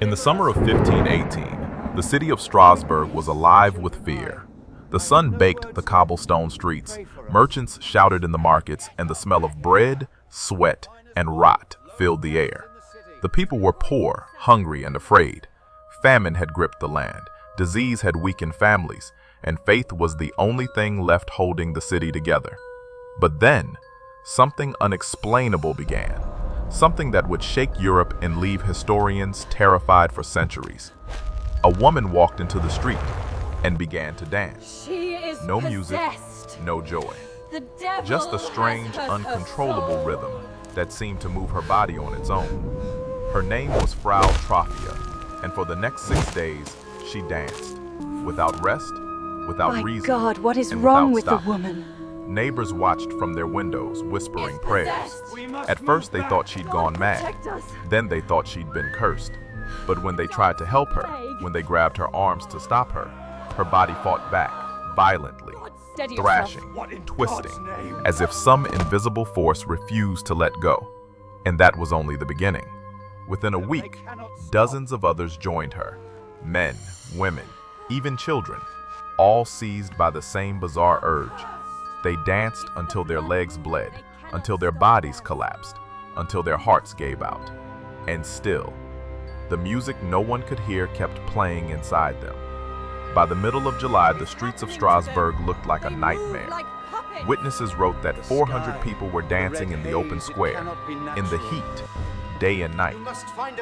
In the summer of 1518, the city of Strasbourg was alive with fear. The sun baked the cobblestone streets, merchants shouted in the markets, and the smell of bread, sweat, and rot filled the air. The people were poor, hungry, and afraid. Famine had gripped the land, disease had weakened families, and faith was the only thing left holding the city together. But then, something unexplainable began. Something that would shake Europe and leave historians terrified for centuries. A woman walked into the street and began to dance. She is No music, possessed. no joy. The devil Just a strange, has her uncontrollable soul. rhythm that seemed to move her body on its own. Her name was Frau Troffea, and for the next 6 days, she danced. Without rest, without My reason, God, what is and wrong without with the stopping. woman? Neighbors watched from their windows, whispering It's prayers. possessed. At first, they thought she'd gone mad. Protect us. Then they thought she'd been cursed. But when they tried to help her, when they grabbed her arms to stop her, her body fought back, violently, Steady yourself. thrashing, twisting, as if some invisible force refused to let go. And that was only the beginning. Within a week, dozens of others joined her. Men, women, even children, all seized by the same bizarre urge. They danced until their legs bled, until their bodies collapsed, until their hearts gave out. And still, the music no one could hear kept playing inside them. By the middle of July, the streets of Strasbourg looked like a nightmare. Witnesses wrote that 400 people were dancing in the open square, in the heat, day and night.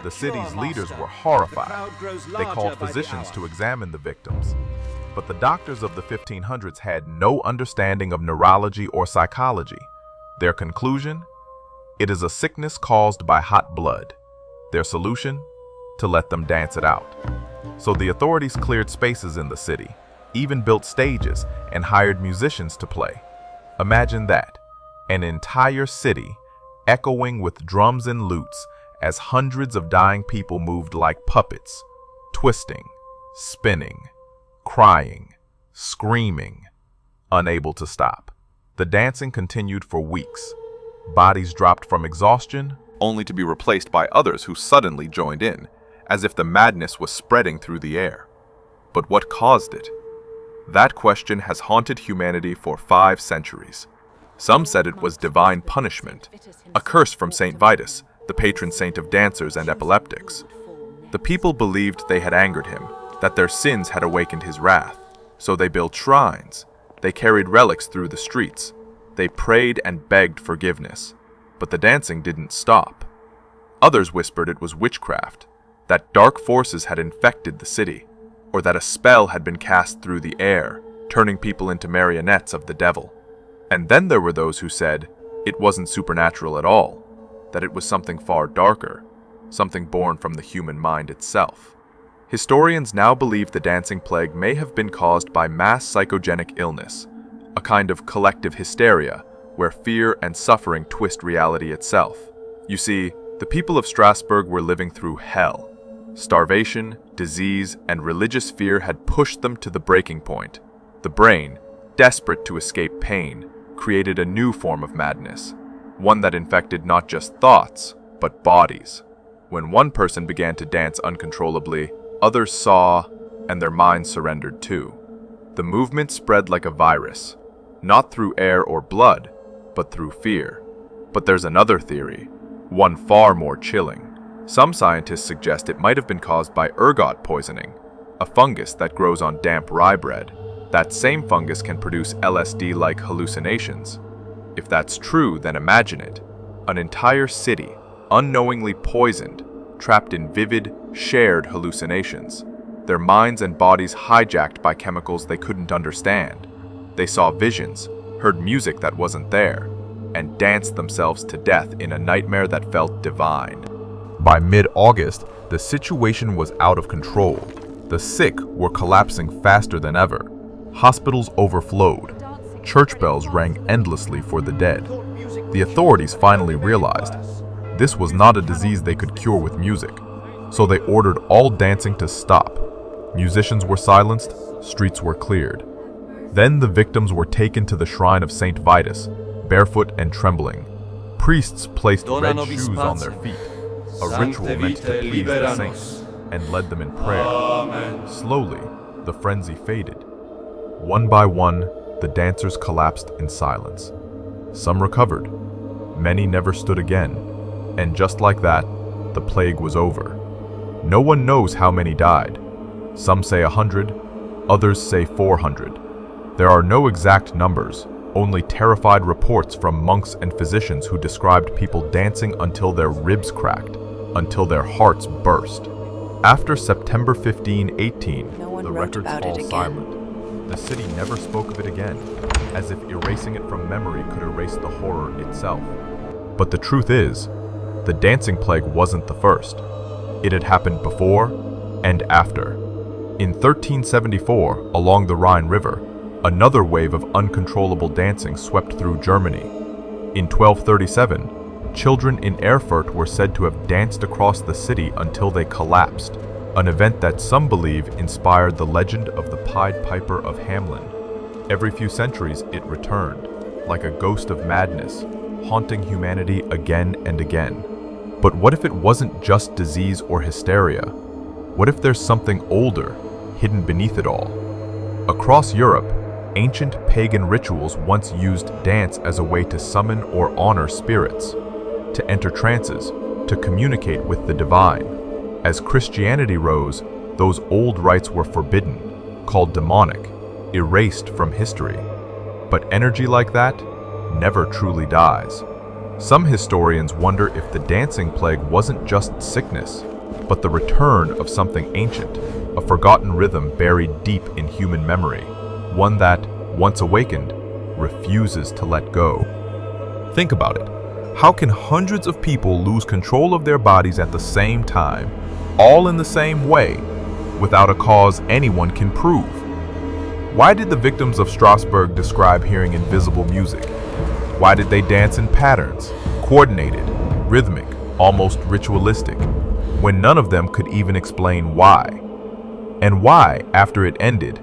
The city's leaders were horrified. They called physicians to examine the victims. But the doctors of the 1500s had no understanding of neurology or psychology. Their conclusion? It is a sickness caused by hot blood. Their solution? To let them dance it out. So the authorities cleared spaces in the city, even built stages, and hired musicians to play. Imagine that, an entire city echoing with drums and lutes as hundreds of dying people moved like puppets, twisting, spinning, crying, screaming, unable to stop. The dancing continued for weeks. Bodies dropped from exhaustion, only to be replaced by others who suddenly joined in, as if the madness was spreading through the air. But what caused it? That question has haunted humanity for 5 centuries. Some said it was divine punishment, a curse from Saint Vitus, the patron saint of dancers and epileptics. The people believed they had angered him, that their sins had awakened his wrath. So they built shrines. They carried relics through the streets. They prayed and begged forgiveness. But the dancing didn't stop. Others whispered it was witchcraft, that dark forces had infected the city, or that a spell had been cast through the air, turning people into marionettes of the devil. And then there were those who said it wasn't supernatural at all, that it was something far darker, something born from the human mind itself. Historians now believe the dancing plague may have been caused by mass psychogenic illness, a kind of collective hysteria where fear and suffering twist reality itself. You see, the people of Strasbourg were living through hell. Starvation, disease, and religious fear had pushed them to the breaking point. The brain, desperate to escape pain, created a new form of madness, one that infected not just thoughts, but bodies. When one person began to dance uncontrollably, others saw, and their minds surrendered too. The movement spread like a virus, not through air or blood, but through fear. But there's another theory, one far more chilling. Some scientists suggest it might have been caused by ergot poisoning, a fungus that grows on damp rye bread. That same fungus can produce LSD-like hallucinations. If that's true, then imagine it. An entire city, unknowingly poisoned, trapped in vivid, shared hallucinations. Their minds and bodies hijacked by chemicals they couldn't understand. They saw visions, heard music that wasn't there, and danced themselves to death in a nightmare that felt divine. By mid-August, the situation was out of control. The sick were collapsing faster than ever. Hospitals overflowed. Church bells rang endlessly for the dead. The authorities finally realized this was not a disease they could cure with music, so they ordered all dancing to stop. Musicians were silenced, streets were cleared. Then the victims were taken to the shrine of Saint Vitus, barefoot and trembling. Priests placed red shoes on their feet, a ritual meant to please the saints. and led them in prayer. Slowly, the frenzy faded. One by one, the dancers collapsed in silence. Some recovered. Many never stood again. And just like that, the plague was over. No one knows how many died. Some say 100, others say 400. There are no exact numbers, only terrified reports from monks and physicians who described people dancing until their ribs cracked, until their hearts burst. After September 15, 18, the records fall silent. The city never spoke of it again, as if erasing it from memory could erase the horror itself. But the truth is, the dancing plague wasn't the first. It had happened before and after. In 1374, along the Rhine River, another wave of uncontrollable dancing swept through Germany. In 1237, children in Erfurt were said to have danced across the city until they collapsed, an event that some believe inspired the legend of the Pied Piper of Hamelin. Every few centuries it returned, like a ghost of madness, haunting humanity again and again. But what if it wasn't just disease or hysteria? What if there's something older, hidden beneath it all? Across Europe, ancient pagan rituals once used dance as a way to summon or honor spirits, to enter trances, to communicate with the divine. As Christianity rose, those old rites were forbidden, called demonic, erased from history. But energy like that never truly dies. Some historians wonder if the dancing plague wasn't just sickness, but the return of something ancient, a forgotten rhythm buried deep in human memory, one that, once awakened, refuses to let go. Think about it. How can hundreds of people lose control of their bodies at the same time, all in the same way, without a cause anyone can prove? Why did the victims of Strasbourg describe hearing invisible music? Why did they dance in patterns, coordinated, rhythmic, almost ritualistic, when none of them could even explain why? And why, after it ended,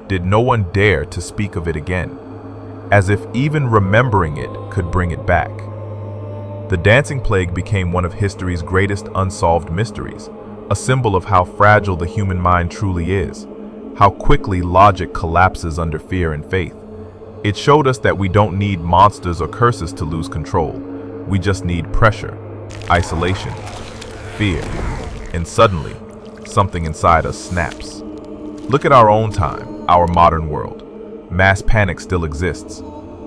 did no one dare to speak of it again, as if even remembering it could bring it back? The dancing plague became one of history's greatest unsolved mysteries, a symbol of how fragile the human mind truly is, how quickly logic collapses under fear and faith. It showed us that we don't need monsters or curses to lose control. We just need pressure, isolation, fear, and suddenly, something inside us snaps. Look at our own time, our modern world. Mass panic still exists.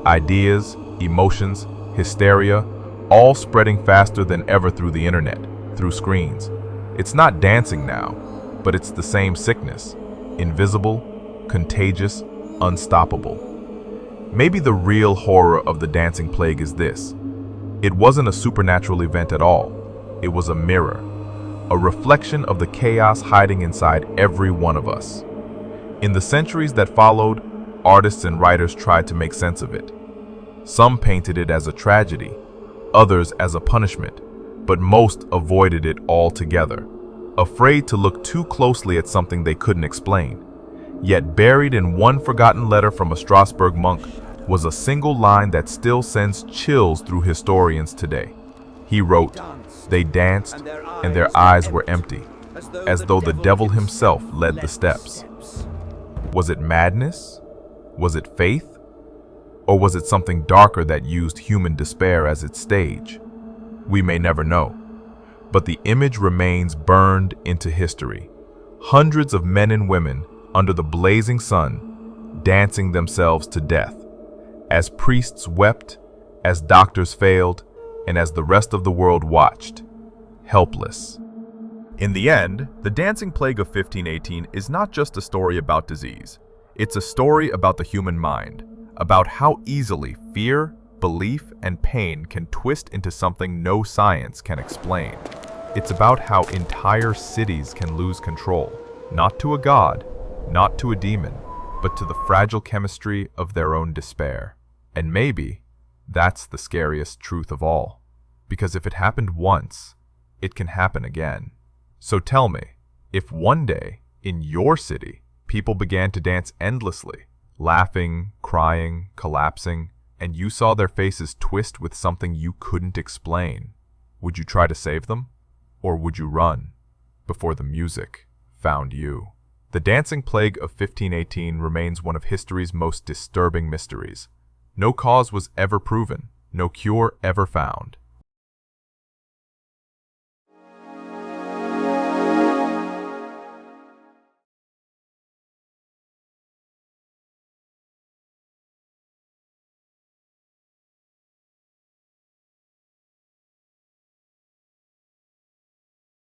Ideas, emotions, hysteria, all spreading faster than ever through the internet, through screens. It's not dancing now, but it's the same sickness, invisible, contagious, unstoppable. Maybe the real horror of the dancing plague is this. It wasn't a supernatural event at all. It was a mirror, a reflection of the chaos hiding inside every one of us. In the centuries that followed, artists and writers tried to make sense of it. Some painted it as a tragedy, others as a punishment, but most avoided it altogether, afraid to look too closely at something they couldn't explain. Yet buried in one forgotten letter from a Strasbourg monk was a single line that still sends chills through historians today. He wrote, "They danced, and their eyes were empty, as though the devil himself led the steps." Was it madness? Was it faith? Or was it something darker that used human despair as its stage? We may never know, but the image remains burned into history. Hundreds of men and women under the blazing sun, dancing themselves to death, as priests wept, as doctors failed, and as the rest of the world watched, helpless. In the end, the dancing plague of 1518 is not just a story about disease. It's a story about the human mind, about how easily fear, belief, and pain can twist into something no science can explain. It's about how entire cities can lose control, not to a god, not to a demon, but to the fragile chemistry of their own despair. And maybe that's the scariest truth of all, because if it happened once, it can happen again. So tell me, if one day, in your city, people began to dance endlessly, laughing, crying, collapsing, and you saw their faces twist with something you couldn't explain, would you try to save them? Or would you run? before the music found you. The dancing plague of 1518 remains one of history's most disturbing mysteries. No cause was ever proven, no cure ever found,